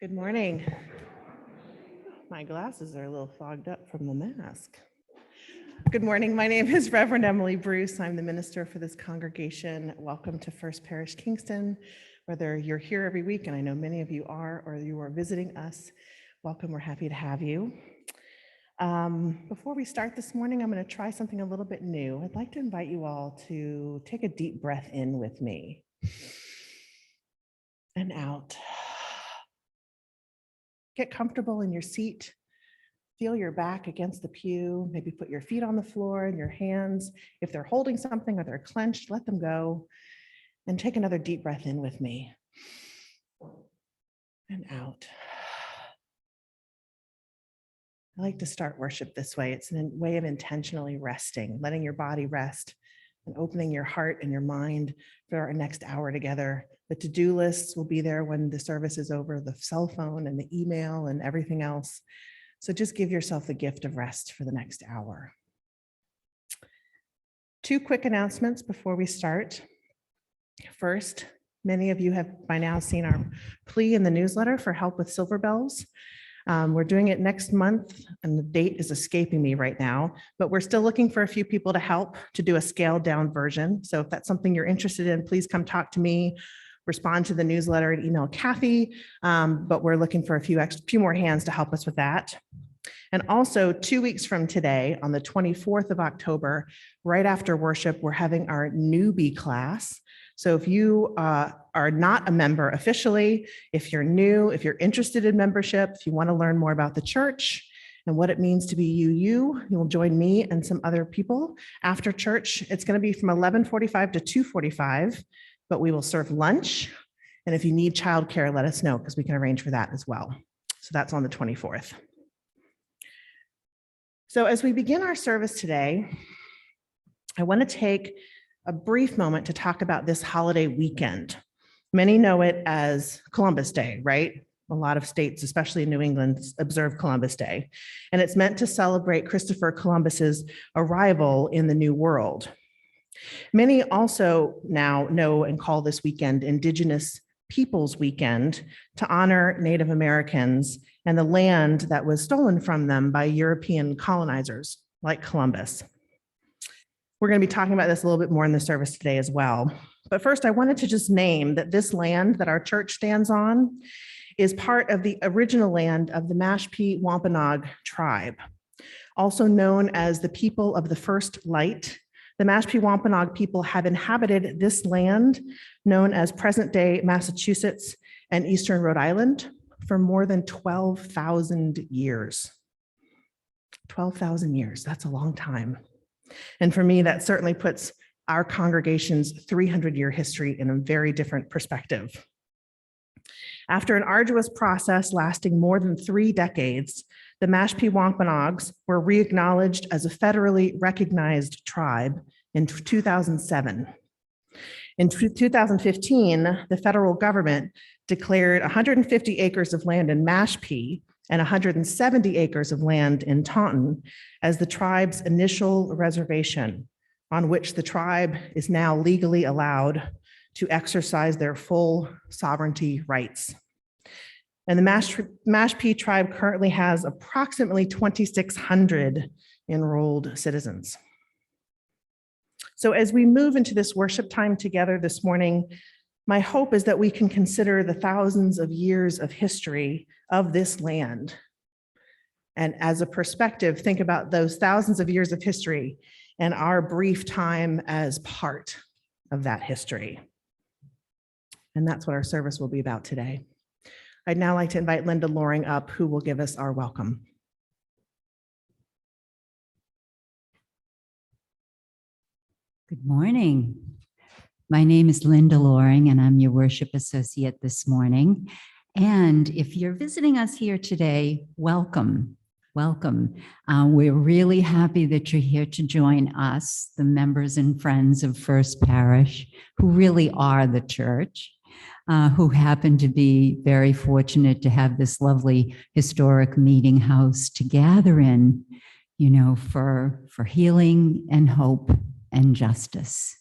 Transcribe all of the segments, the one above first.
Good morning. My glasses are a little fogged up from the mask. Good morning. My name is Reverend Emily Bruce. I'm the minister for this congregation. Welcome to First Parish Kingston. Whether you're here every week, and I know many of you are, or you are visiting us, welcome. We're happy to have you. Before we start this morning, I'm going to try something a little bit new. I'd like to invite you all to take a deep breath in with me and out. Get comfortable in your seat. Feel your back against the pew. Maybe put your feet on the floor and your hands. If they're holding something or they're clenched, let them go. And take another deep breath in with me. And out. I like to start worship this way. It's a way of intentionally resting, letting your body rest and opening your heart and your mind for our next hour together. The to-do lists will be there when the service is over, the cell phone and the email and everything else. So just give yourself the gift of rest for the next hour. Two quick announcements before we start. First, many of you have by now seen our plea in the newsletter for help with silver bells. We're doing it next month, and the date is escaping me right now, but we're still looking for a few people to help to do a scaled down version. So if that's something you're interested in, please come talk to me, respond to the newsletter and email Kathy, but we're looking for a few more hands to help us with that. And also 2 weeks from today, on the 24th of October, right after worship, we're having our newbie class. So if you are not a member officially, if you're new, if you're interested in membership, if you want to learn more about the church and what it means to be you will join me and some other people after church. It's going to be from 11:45 to 2:45, but we will serve lunch. And if you need childcare, let us know because we can arrange for that as well. So that's on the 24th. So as we begin our service today, I want to take a brief moment to talk about this holiday weekend. Many know it as Columbus Day, right? A lot of states, especially in New England, observe Columbus Day. And it's meant to celebrate Christopher Columbus's arrival in the New World. Many also now know and call this weekend Indigenous Peoples Weekend to honor Native Americans and the land that was stolen from them by European colonizers like Columbus. We're going to be talking about this a little bit more in the service today as well. But first, I wanted to just name that this land that our church stands on is part of the original land of the Mashpee Wampanoag tribe, also known as the people of the first light. The Mashpee Wampanoag people have inhabited this land, known as present-day Massachusetts and eastern Rhode Island, for more than 12,000 years. 12,000 years, that's a long time. And for me, that certainly puts our congregation's 300-year history in a very different perspective. After an arduous process lasting more than 3 decades, the Mashpee Wampanoags were re-acknowledged as a federally recognized tribe in 2007. In 2015, the federal government declared 150 acres of land in Mashpee and 170 acres of land in Taunton as the tribe's initial reservation, on which the tribe is now legally allowed to exercise their full sovereignty rights. And the Mashpee tribe currently has approximately 2,600 enrolled citizens. So as we move into this worship time together this morning, my hope is that we can consider the thousands of years of history of this land. And as a perspective, think about those thousands of years of history and our brief time as part of that history. And that's what our service will be about today. I'd now like to invite Linda Loring up, who will give us our welcome. Good morning. My name is Linda Loring, and I'm your worship associate this morning. And if you're visiting us here today, welcome. Welcome. We're really happy that you're here to join us, the members and friends of First Parish, who really are the church, who happen to be very fortunate to have this lovely historic meeting house to gather in, for healing and hope and justice.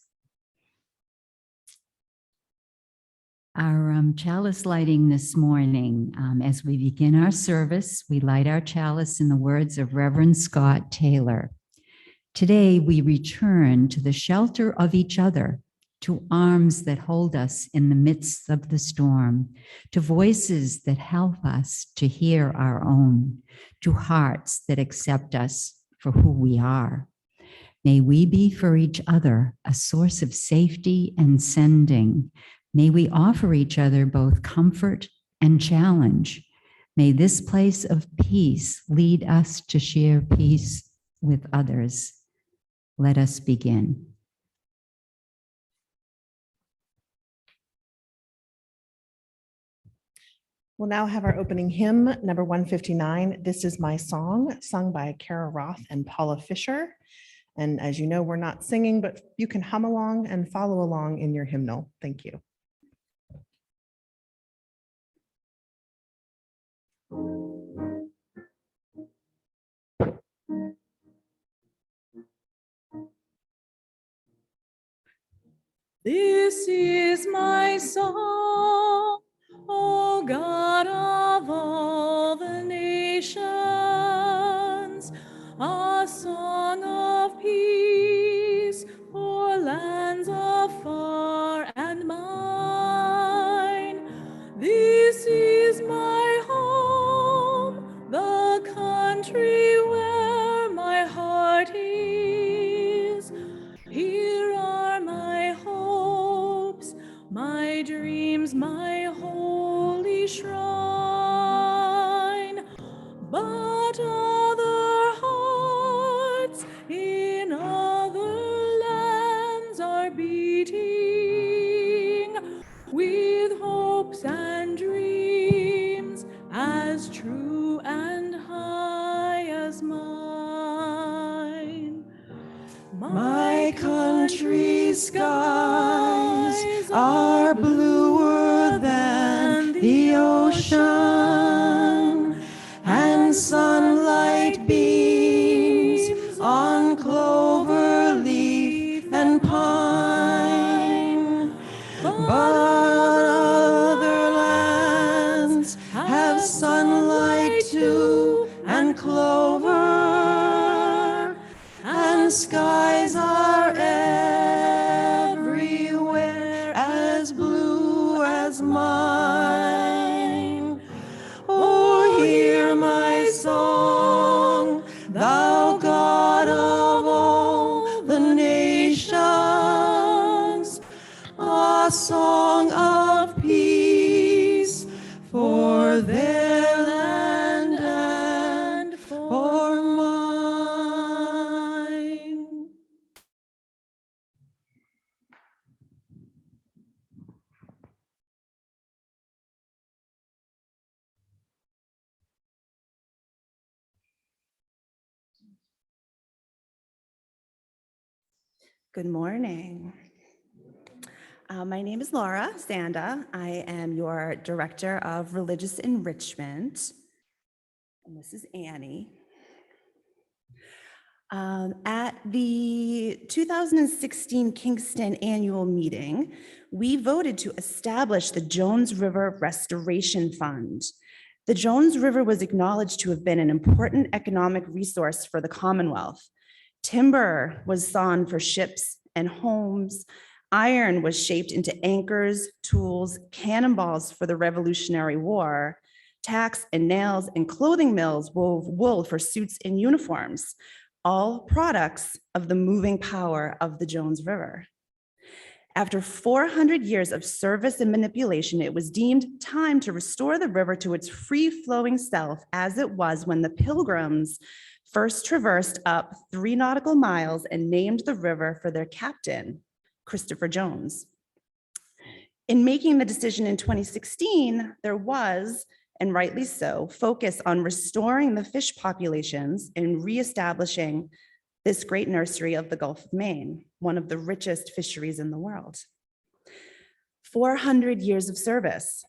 Our chalice lighting this morning, as we begin our service, we light our chalice in the words of Reverend Scott Taylor. Today, we return to the shelter of each other, to arms that hold us in the midst of the storm, to voices that help us to hear our own, to hearts that accept us for who we are. May we be for each other a source of safety and sending. May we offer each other both comfort and challenge. May this place of peace lead us to share peace with others. Let us begin. We'll now have our opening hymn, number 159, This Is My Song, sung by Kara Roth and Paula Fisher. And as you know, we're not singing, but you can hum along and follow along in your hymnal. Thank you. This is my song, O God of all the nations, a song of peace for lands afar and mine. This is my home, the country where my heart is. Here are my hopes, my dreams, my holy shrine. But other hearts in other lands are beating with hopes and dreams as true and high as mine. My country's skies are bluer than the ocean, and sunlight beams on clover leaf and pine. But other lands have sunlight too, and clover, and skies are everywhere as blue as mine. Oh, hear my song, thou God of all the nations, a song of peace for their land and for mine. Good morning. My name is Laura Zanda. I am your Director of Religious Enrichment. And this is Annie. At the 2016 Kingston annual meeting, we voted to establish the Jones River Restoration Fund. The Jones River was acknowledged to have been an important economic resource for the Commonwealth. Timber was sawn for ships and homes. Iron was shaped into anchors, tools, cannonballs for the Revolutionary War. Tacks and nails and clothing mills wove wool for suits and uniforms, all products of the moving power of the Jones River. After 400 years of service and manipulation, it was deemed time to restore the river to its free-flowing self as it was when the Pilgrims first traversed up 3 nautical miles and named the river for their captain, Christopher Jones. In making the decision in 2016, there was, and rightly so, focus on restoring the fish populations and reestablishing this great nursery of the Gulf of Maine, one of the richest fisheries in the world. 400 years of service.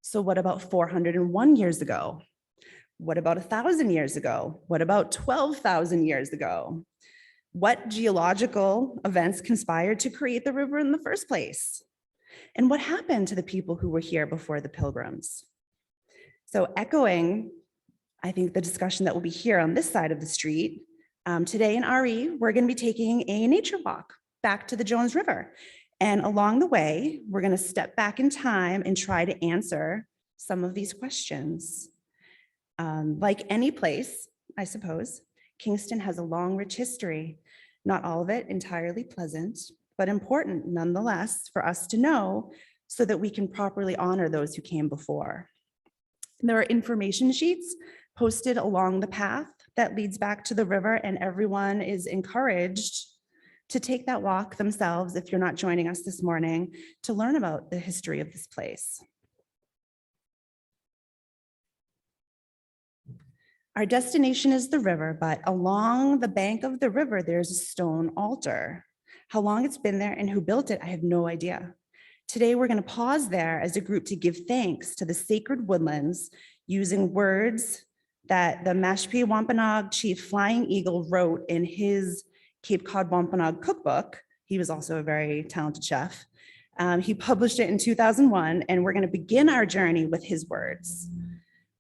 So what about 401 years ago? What about 1,000 years ago? What about 12,000 years ago? What geological events conspired to create the river in the first place? And what happened to the people who were here before the Pilgrims? So echoing, I think, the discussion that will be here on this side of the street, today in RE, we're going to be taking a nature walk back to the Jones River. And along the way, we're going to step back in time and try to answer some of these questions. Like any place, I suppose, Kingston has a long, rich history, not all of it entirely pleasant, but important nonetheless for us to know so that we can properly honor those who came before. There are information sheets posted along the path that leads back to the river, and everyone is encouraged to take that walk themselves, if you're not joining us this morning, to learn about the history of this place. Our destination is the river, but along the bank of the river, there's a stone altar. How long it's been there and who built it, I have no idea. Today, we're going to pause there as a group to give thanks to the sacred woodlands using words that the Mashpee Wampanoag chief Flying Eagle wrote in his Cape Cod Wampanoag cookbook. He was also a very talented chef. He published it in 2001, and we're going to begin our journey with his words.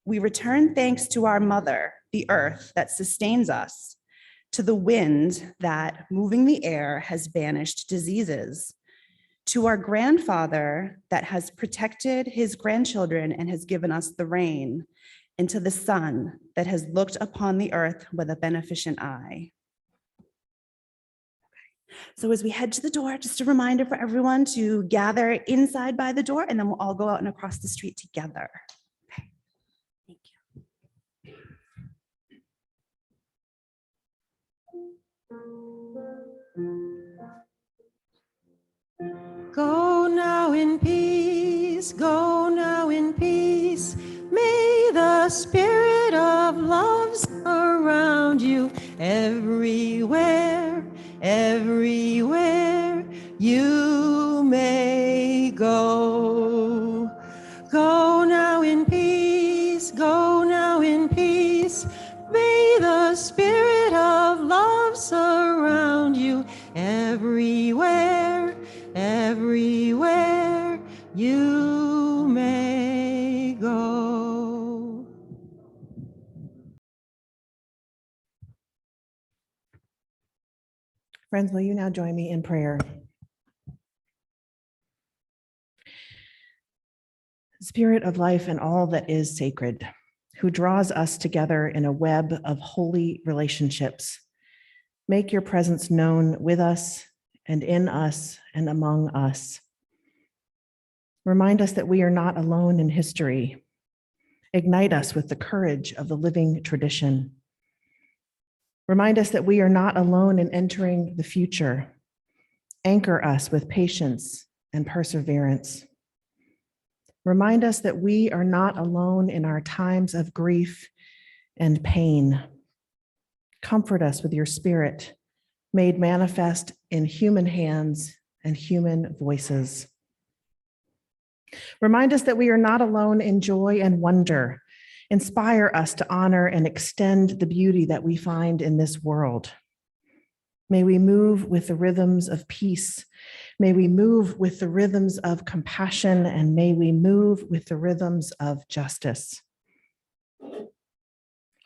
We return thanks to our mother, the earth that sustains us, to the wind that, moving the air, has banished diseases, to our grandfather that has protected his grandchildren and has given us the rain, and to the sun that has looked upon the earth with a beneficent eye. So as we head to the door, just a reminder for everyone to gather inside by the door, and then we'll all go out and across the street together. Okay. Thank you. Go now in peace, go now in peace. May the spirit of love surround you everywhere, everywhere you may go. Go now in peace, go now in peace. May the spirit of love surround you everywhere, everywhere you may go. Friends, will you now join me in prayer? Spirit of life and all that is sacred, who draws us together in a web of holy relationships, make your presence known with us and in us and among us. Remind us that we are not alone in history. Ignite us with the courage of the living tradition. Remind us that we are not alone in entering the future. Anchor us with patience and perseverance. Remind us that we are not alone in our times of grief and pain. Comfort us with your spirit, made manifest in human hands and human voices. Remind us that we are not alone in joy and wonder. Inspire us to honor and extend the beauty that we find in this world. May we move with the rhythms of peace. May we move with the rhythms of compassion, and may we move with the rhythms of justice.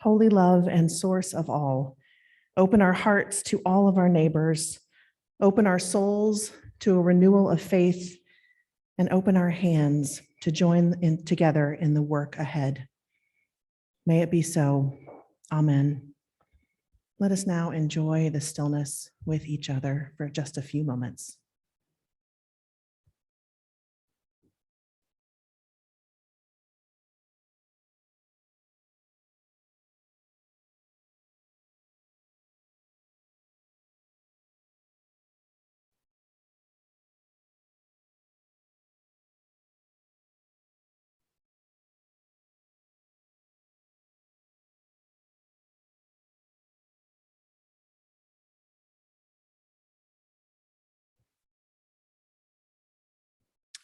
Holy love and source of all, open our hearts to all of our neighbors, open our souls to a renewal of faith, and open our hands to join in together in the work ahead. May it be so. Amen. Let us now enjoy the stillness with each other for just a few moments.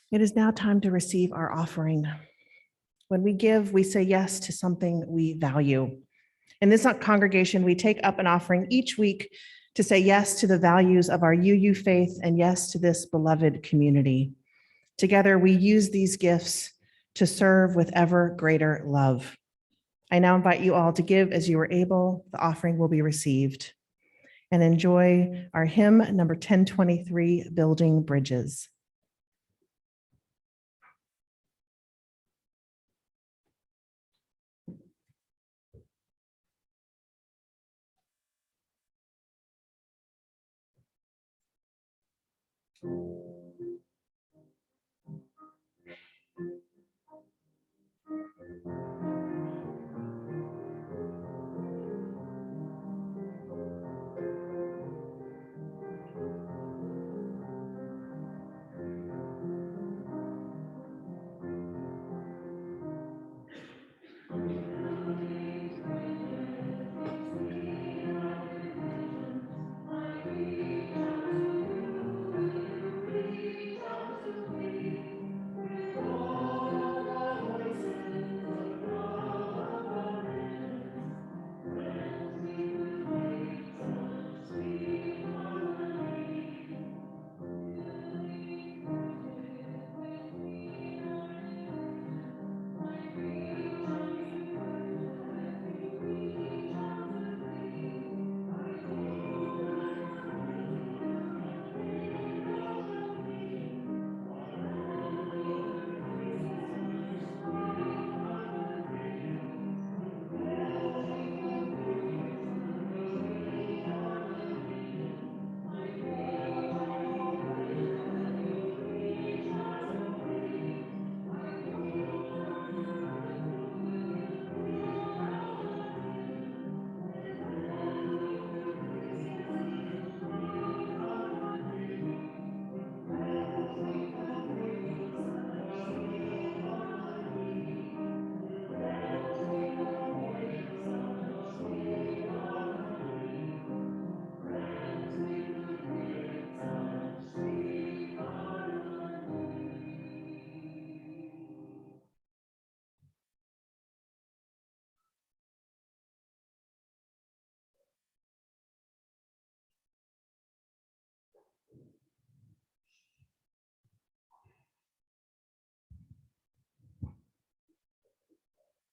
It is now time to receive our offering. When we give, we say yes to something we value. In this congregation, we take up an offering each week to say yes to the values of our UU faith and yes to this beloved community. Together, we use these gifts to serve with ever greater love. I now invite you all to give as you are able. The offering will be received. And enjoy our hymn number 1023, Building Bridges.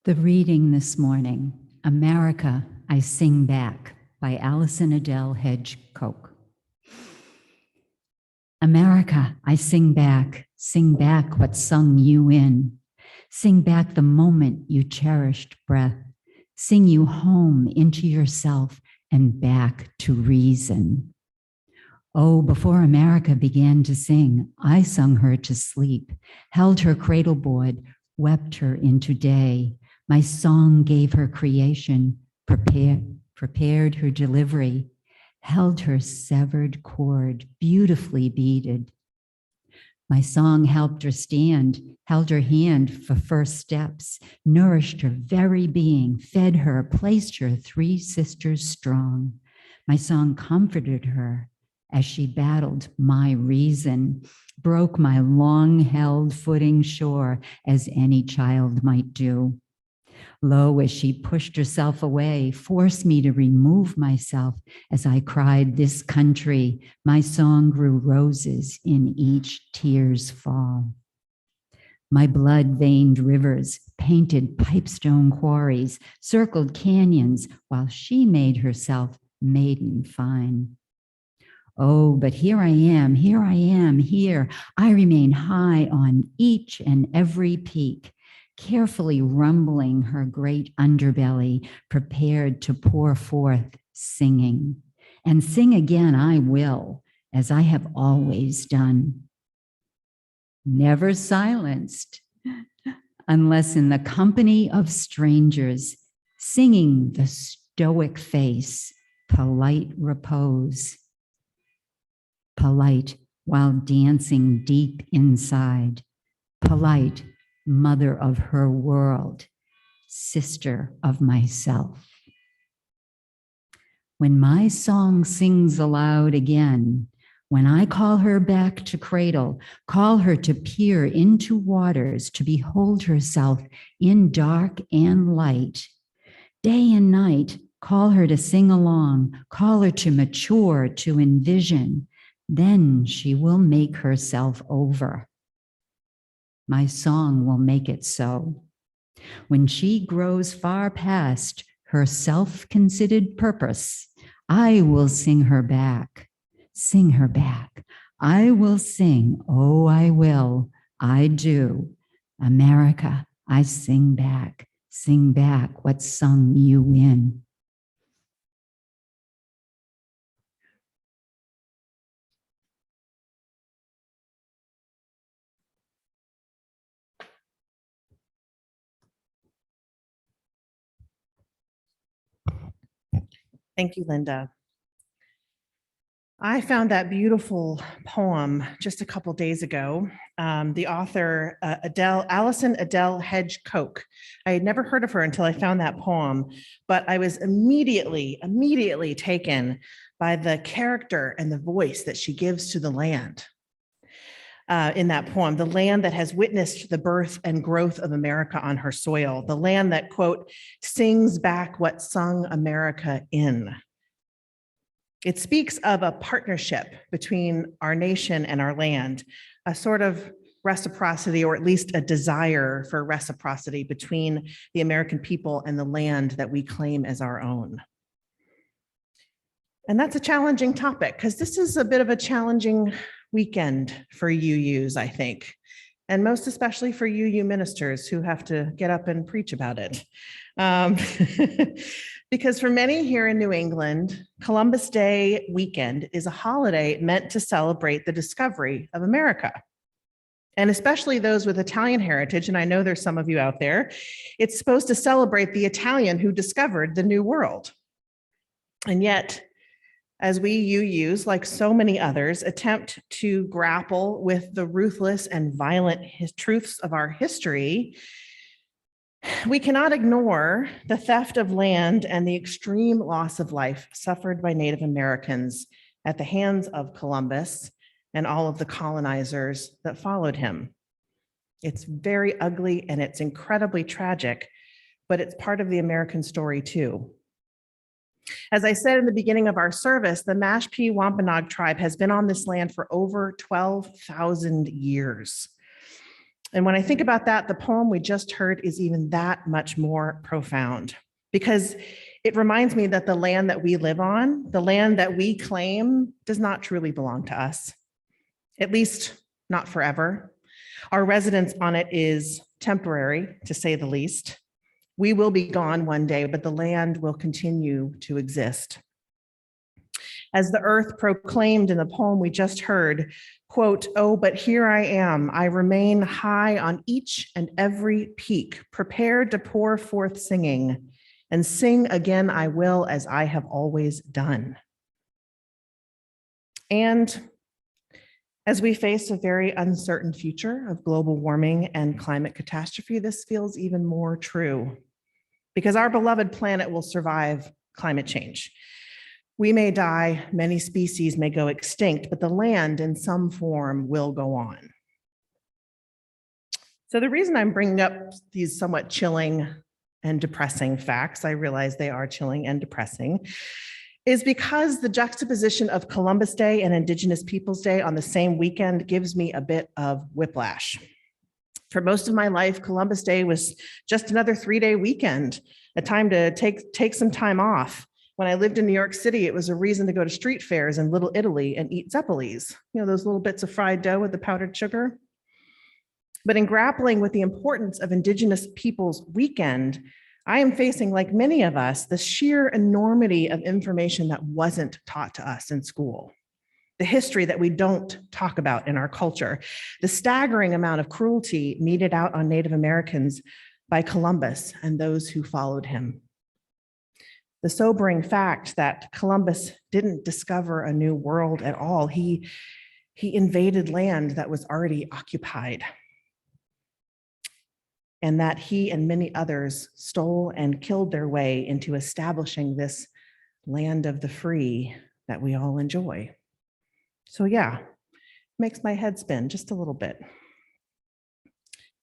The reading this morning, America, I Sing Back, by Allison Adele Hedge Koch. America, I sing back what sung you in. Sing back the moment you cherished breath. Sing you home into yourself and back to reason. Oh, before America began to sing, I sung her to sleep, held her cradle board, wept her into day. My song gave her creation, prepared her delivery, held her severed cord, beautifully beaded. My song helped her stand, held her hand for first steps, nourished her very being, fed her, placed her 3 sisters strong. My song comforted her as she battled my reason, broke my long-held footing sure as any child might do. Lo, as she pushed herself away, forced me to remove myself as I cried, this country, my song grew roses in each tear's fall. My blood-veined rivers painted pipestone quarries, circled canyons, while she made herself maiden fine. Oh, but here I am, here I remain high on each and every peak, carefully rumbling her great underbelly, prepared to pour forth singing. And sing again I will, as I have always done. Never silenced, unless in the company of strangers, singing the stoic face, polite repose. Polite while dancing deep inside, polite mother of her world, sister of myself. When my song sings aloud again, when I call her back to cradle, call her to peer into waters, to behold herself in dark and light, day and night, call her to sing along, call her to mature, to envision, then she will make herself over. My song will make it so. When she grows far past her self-considered purpose, I will sing her back. Sing her back. I will sing, oh, I will, I do. America, I sing back what sung you in. Thank you, Linda. I found that beautiful poem just a couple days ago. The author, Allison Adele Hedge Koch. I had never heard of her until I found that poem, but I was immediately taken by the character and the voice that she gives to the land. In that poem, the land that has witnessed the birth and growth of America on her soil, the land that, quote, sings back what sung America in. It speaks of a partnership between our nation and our land, a sort of reciprocity, or at least a desire for reciprocity between the American people and the land that we claim as our own. And that's a challenging topic because this is a bit of a challenging weekend for UUs, I think, and most especially for UU ministers who have to get up and preach about it. Because for many here in New England, Columbus Day weekend is a holiday meant to celebrate the discovery of America. And especially those with Italian heritage, and I know there's some of you out there, it's supposed to celebrate the Italian who discovered the New World. And yet, as we UUs, like so many others, attempt to grapple with the ruthless and violent truths of our history, we cannot ignore the theft of land and the extreme loss of life suffered by Native Americans at the hands of Columbus and all of the colonizers that followed him. It's very ugly and it's incredibly tragic, but it's part of the American story too. As I said in the beginning of our service, the Mashpee Wampanoag tribe has been on this land for over 12,000 years. And when I think about that, the poem we just heard is even that much more profound, because it reminds me that the land that we live on, the land that we claim, does not truly belong to us, at least not forever. Our residence on it is temporary, to say the least. We will be gone one day, but the land will continue to exist. As the earth proclaimed in the poem we just heard, quote, "Oh, but here I am. I remain high on each and every peak, prepared to pour forth singing, and sing again I will as I have always done." And as we face a very uncertain future of global warming and climate catastrophe, this feels even more true, because our beloved planet will survive climate change. We may die, many species may go extinct, but the land in some form will go on. So the reason I'm bringing up these somewhat chilling and depressing facts, I realize they are chilling and depressing, is because the juxtaposition of Columbus Day and Indigenous Peoples Day on the same weekend gives me a bit of whiplash. For most of my life, Columbus Day was just another 3-day weekend, a time to take some time off. When I lived in New York City, it was a reason to go to street fairs in Little Italy and eat zeppelis, you know, those little bits of fried dough with the powdered sugar. But in grappling with the importance of Indigenous Peoples Weekend, I am facing, like many of us, the sheer enormity of information that wasn't taught to us in school. The history that we don't talk about in our culture, the staggering amount of cruelty meted out on Native Americans by Columbus and those who followed him. The sobering fact that Columbus didn't discover a new world at all. He invaded land that was already occupied, and that he and many others stole and killed their way into establishing this land of the free that we all enjoy. So yeah, makes my head spin just a little bit.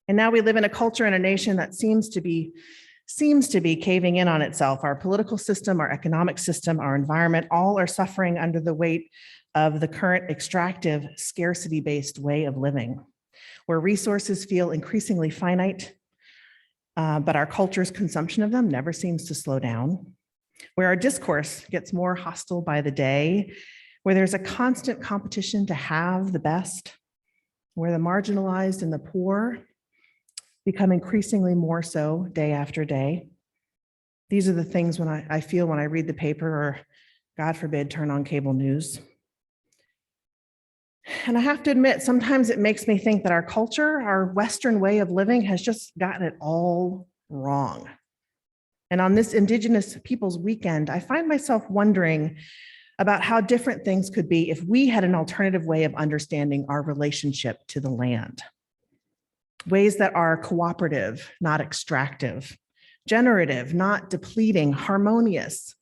And now we live in a culture and a nation that seems to be caving in on itself. Our political system, our economic system, our environment, all are suffering under the weight of the current extractive, scarcity-based way of living. where resources feel increasingly finite, but our culture's consumption of them never seems to slow down, where our discourse gets more hostile by the day, where there's a constant competition to have the best, where the marginalized and the poor become increasingly more so day after day. These are the things when I feel when I read the paper or, God forbid, turn on cable news. And I have to admit, sometimes it makes me think that our culture, our Western way of living, has just gotten it all wrong. And on this Indigenous Peoples Weekend, I find myself wondering about how different things could be if we had an alternative way of understanding our relationship to the land. Ways that are cooperative, not extractive, generative, not depleting, harmonious,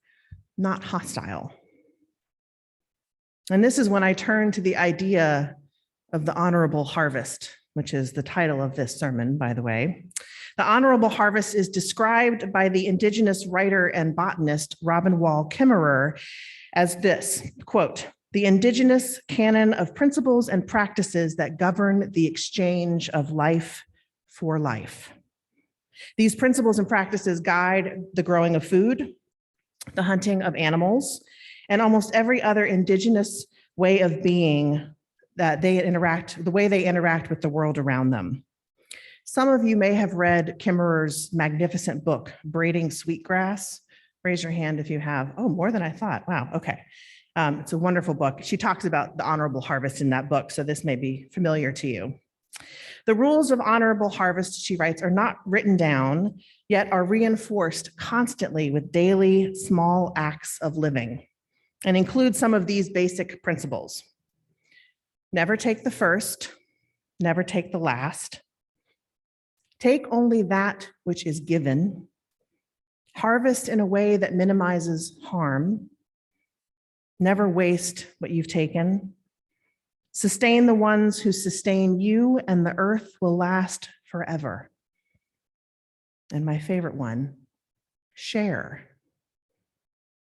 not hostile. And this is when I turn to the idea of the honorable harvest, which is the title of this sermon, by the way. The honorable harvest is described by the Indigenous writer and botanist Robin Wall Kimmerer as this, quote, "The Indigenous canon of principles and practices that govern the exchange of life for life. These principles and practices guide the growing of food, the hunting of animals, and almost every other Indigenous way of being that they interact, the way they interact with the world around them." Some of you may have read Kimmerer's magnificent book, Braiding Sweetgrass. Raise your hand if you have. Oh, more than I thought. Wow, okay. It's a wonderful book. She talks about the honorable harvest in that book, so this may be familiar to you. The rules of honorable harvest, she writes, are not written down, yet are reinforced constantly with daily small acts of living, and include some of these basic principles. Never take the first, never take the last. Take only that which is given. Harvest in a way that minimizes harm. Never waste what you've taken. Sustain the ones who sustain you, and the earth will last forever. And my favorite one, share.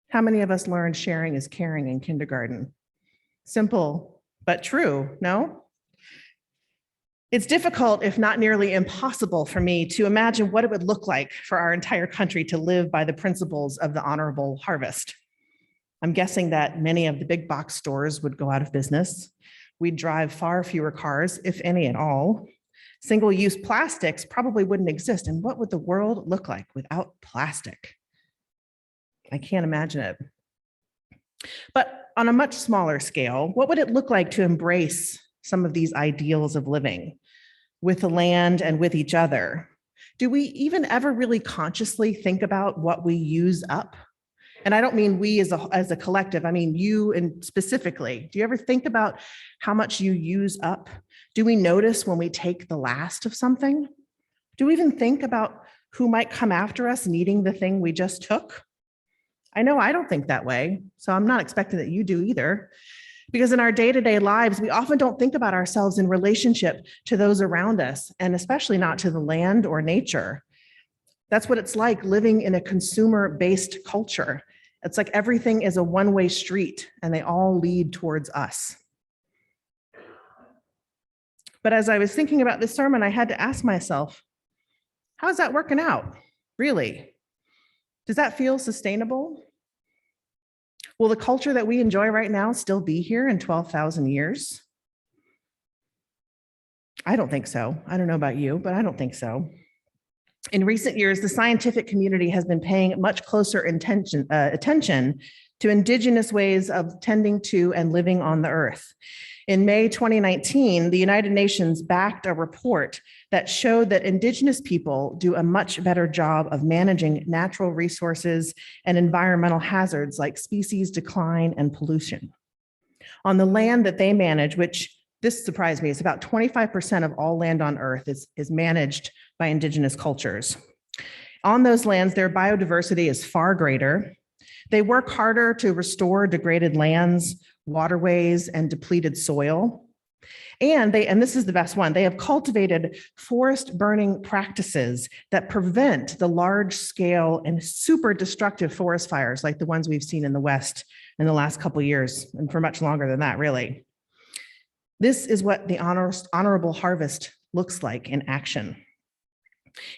How many of us learned sharing is caring in kindergarten? Simple, but true, no? It's difficult, if not nearly impossible, for me to imagine what it would look like for our entire country to live by the principles of the honorable harvest. I'm guessing that many of the big box stores would go out of business. We'd drive far fewer cars, if any at all. Single-use plastics probably wouldn't exist. And what would the world look like without plastic? I can't imagine it. But on a much smaller scale, what would it look like to embrace some of these ideals of living with the land and with each other? Do we even ever really consciously think about what we use up? And I don't mean we as a collective, I mean you and specifically. Do you ever think about how much you use up? Do we notice when we take the last of something? Do we even think about who might come after us needing the thing we just took? I know I don't think that way, so I'm not expecting that you do either. Because in our day-to-day lives, we often don't think about ourselves in relationship to those around us, and especially not to the land or nature. That's what it's like living in a consumer-based culture. It's like everything is a one-way street and they all lead towards us. But as I was thinking about this sermon, I had to ask myself, how is that working out? Really? Does that feel sustainable? Will the culture that we enjoy right now still be here in 12,000 years? I don't think so. I don't know about you, but I don't think so. In recent years, the scientific community has been paying much closer attention to Indigenous ways of tending to and living on the earth. In May 2019, the United Nations backed a report that showed that Indigenous people do a much better job of managing natural resources and environmental hazards like species decline and pollution. On the land that they manage, which this surprised me, it's about 25% of all land on earth is managed by Indigenous cultures. On those lands, their biodiversity is far greater. They work harder to restore degraded lands, waterways, and depleted soil. And this is the best one, they have cultivated forest burning practices that prevent the large scale and super destructive forest fires like the ones we've seen in the West in the last couple of years, and for much longer than that, really. This is what the honorable harvest looks like in action.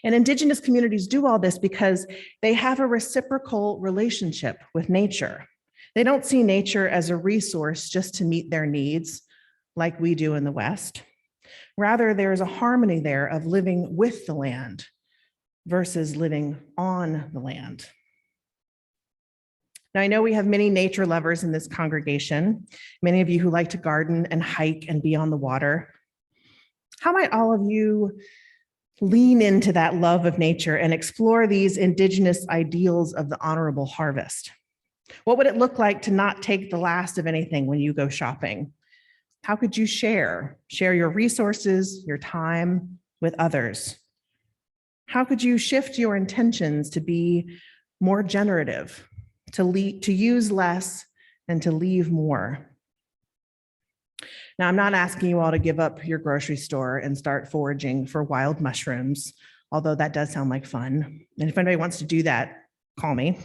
And Indigenous communities do all this because they have a reciprocal relationship with nature. They don't see nature as a resource just to meet their needs like we do in the West. Rather, there is a harmony there of living with the land versus living on the land. Now, I know we have many nature lovers in this congregation, many of you who like to garden and hike and be on the water. How might all of you lean into that love of nature and explore these Indigenous ideals of the honorable harvest? What would it look like to not take the last of anything when you go shopping? How could you share your resources, your time with others? How could you shift your intentions to be more generative, to use less and to leave more? Now, I'm not asking you all to give up your grocery store and start foraging for wild mushrooms, although that does sound like fun. And if anybody wants to do that, call me.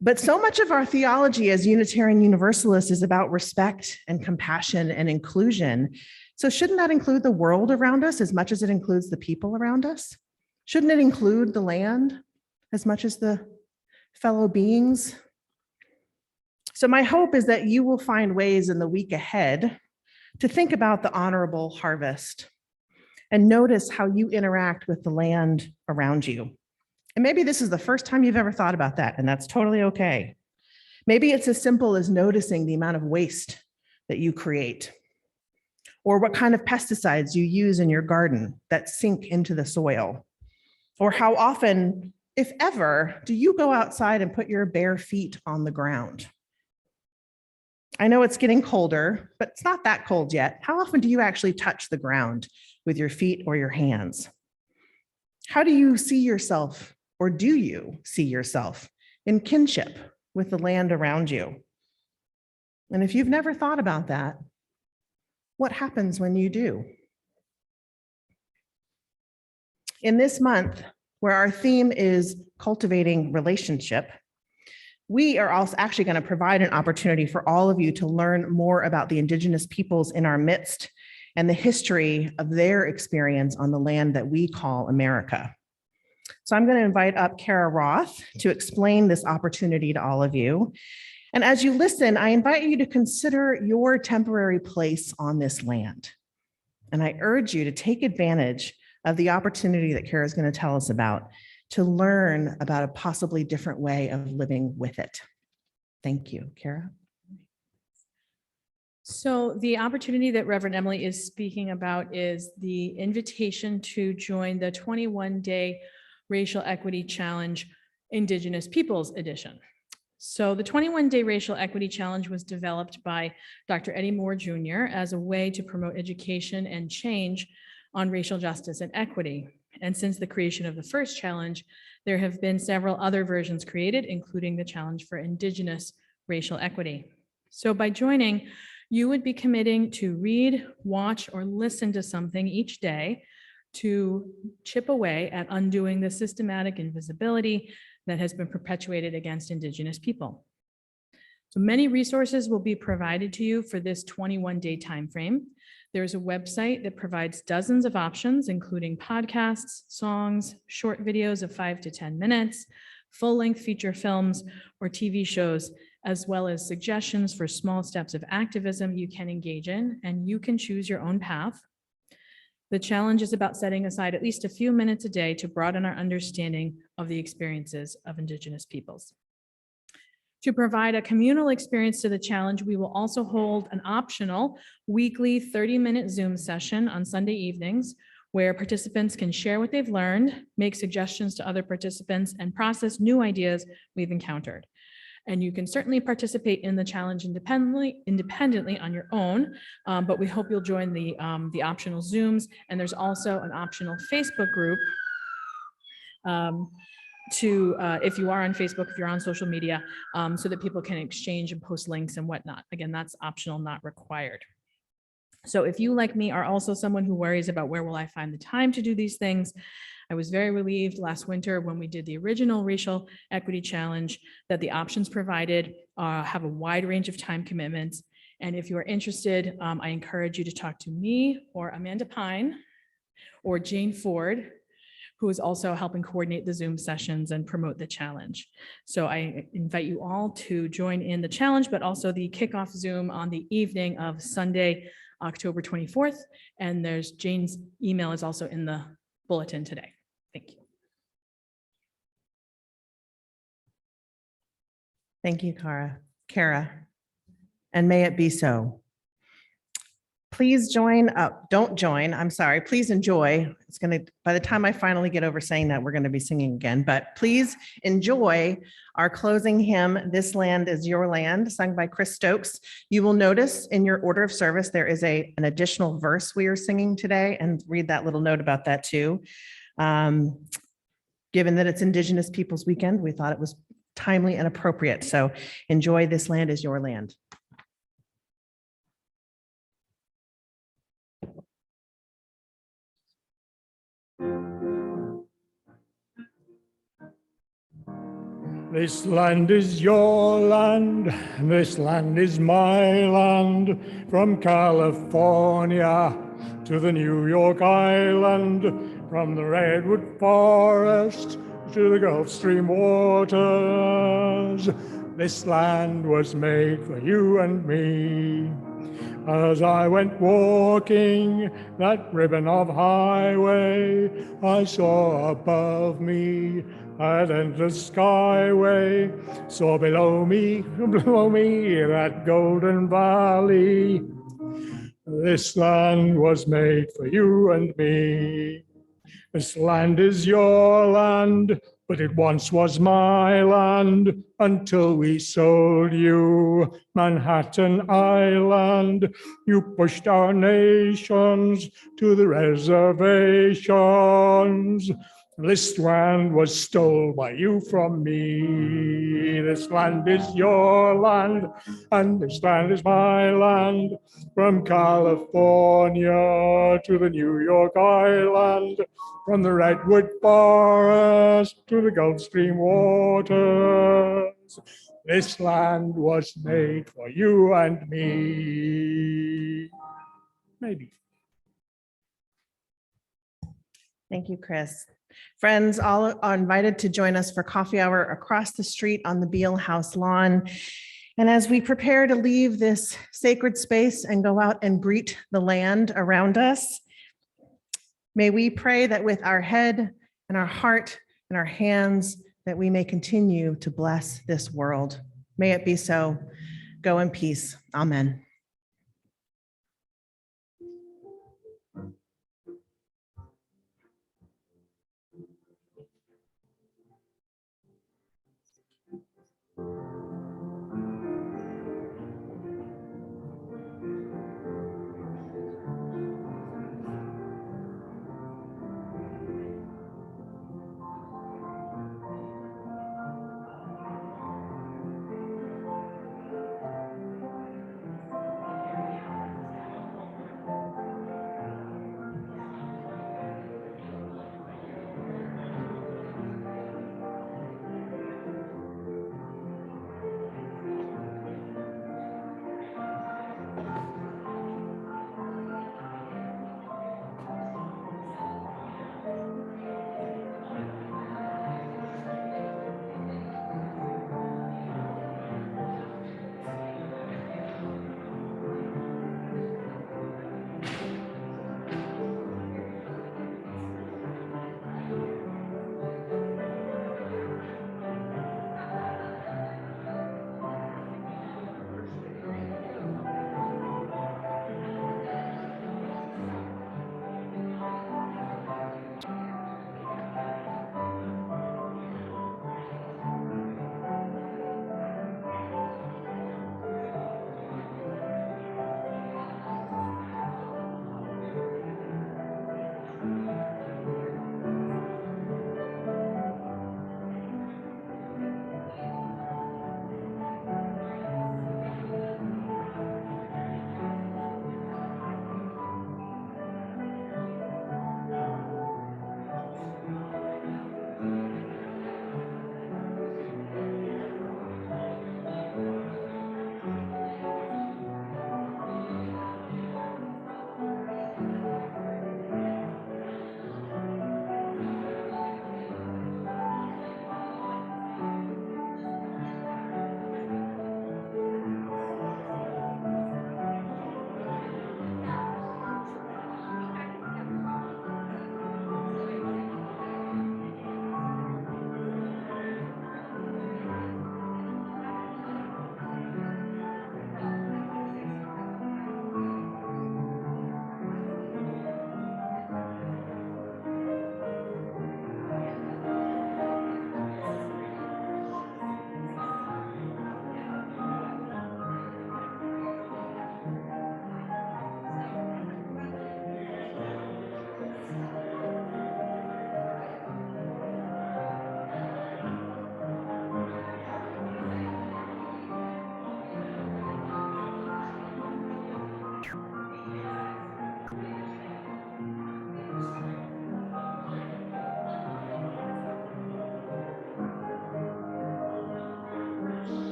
But so much of our theology as Unitarian Universalists is about respect and compassion and inclusion. So shouldn't that include the world around us as much as it includes the people around us? Shouldn't it include the land as much as the fellow beings? So my hope is that you will find ways in the week ahead to think about the honorable harvest and notice how you interact with the land around you. And maybe this is the first time you've ever thought about that, and that's totally okay. Maybe it's as simple as noticing the amount of waste that you create, or what kind of pesticides you use in your garden that sink into the soil, or how often, if ever, do you go outside and put your bare feet on the ground? I know it's getting colder, but it's not that cold yet. How often do you actually touch the ground with your feet or your hands? How do you see yourself, or do you see yourself in kinship with the land around you? And if you've never thought about that, what happens when you do? In this month, where our theme is cultivating relationship, we are also actually going to provide an opportunity for all of you to learn more about the Indigenous peoples in our midst and the history of their experience on the land that we call America. So I'm going to invite up Kara Roth to explain this opportunity to all of you. And as you listen, I invite you to consider your temporary place on this land. And I urge you to take advantage of the opportunity that Kara is going to tell us about to learn about a possibly different way of living with it. Thank you, Kara. So the opportunity that Reverend Emily is speaking about is the invitation to join the 21-day Racial Equity Challenge Indigenous Peoples Edition. So the 21-day Racial Equity Challenge was developed by Dr. Eddie Moore Jr. as a way to promote education and change on racial justice and equity. And since the creation of the first challenge, there have been several other versions created, including the challenge for Indigenous racial equity. So by joining, you would be committing to read, watch, or listen to something each day to chip away at undoing the systematic invisibility that has been perpetuated against Indigenous people. So many resources will be provided to you for this 21-day timeframe. There's a website that provides dozens of options, including podcasts, songs, short videos of 5 to 10 minutes, full-length feature films, or TV shows, as well as suggestions for small steps of activism you can engage in, and you can choose your own path. The challenge is about setting aside at least a few minutes a day to broaden our understanding of the experiences of Indigenous peoples. To provide a communal experience to the challenge, we will also hold an optional weekly 30-minute Zoom session on Sunday evenings where participants can share what they've learned, make suggestions to other participants, and process new ideas we've encountered. And you can certainly participate in the challenge independently on your own, but we hope you'll join the optional Zooms. And there's also an optional Facebook group if you are on Facebook, if you're on social media, so that people can exchange and post links and whatnot. Again, that's optional, not required. So if you, like me, are also someone who worries about where will I find the time to do these things, I was very relieved last winter when we did the original Racial Equity Challenge that the options provided have a wide range of time commitments. And if you are interested, I encourage you to talk to me or Amanda Pine or Jane Ford, who is also helping coordinate the Zoom sessions and promote the challenge. So I invite you all to join in the challenge, but also the kickoff Zoom on the evening of Sunday, October 24th. And there's Jane's email is also in the bulletin today. Thank you. Thank you, Kara. And may it be so. Please join up. Don't join. I'm sorry. Please enjoy. It's going to, by the time I finally get over saying that, we're going to be singing again, but please enjoy our closing hymn, This Land is Your Land, sung by Chris Stokes. You will notice in your order of service, there is an additional verse we are singing today, and read that little note about that too. Given that it's Indigenous Peoples Weekend, we thought it was timely and appropriate. So enjoy This Land is Your Land. This land is your land, this land is my land, from California to the New York Island, from the Redwood Forest to the Gulf Stream waters. This land was made for you and me. As I went walking that ribbon of highway, I saw above me an endless skyway, saw below me that golden valley. This land was made for you and me. This land is your land, but it once was my land until we sold you Manhattan Island. You pushed our nations to the reservations. This land was stolen by you from me. This land is your land, and this land is my land. From California to the New York Island, from the Redwood Forest to the Gulf Stream waters. This land was made for you and me. Maybe. Thank you, Chris. Friends, all are invited to join us for coffee hour across the street on the Beale House lawn. And as we prepare to leave this sacred space and go out and greet the land around us, may we pray that with our head and our heart and our hands, that we may continue to bless this world. May it be so. Go in peace. Amen.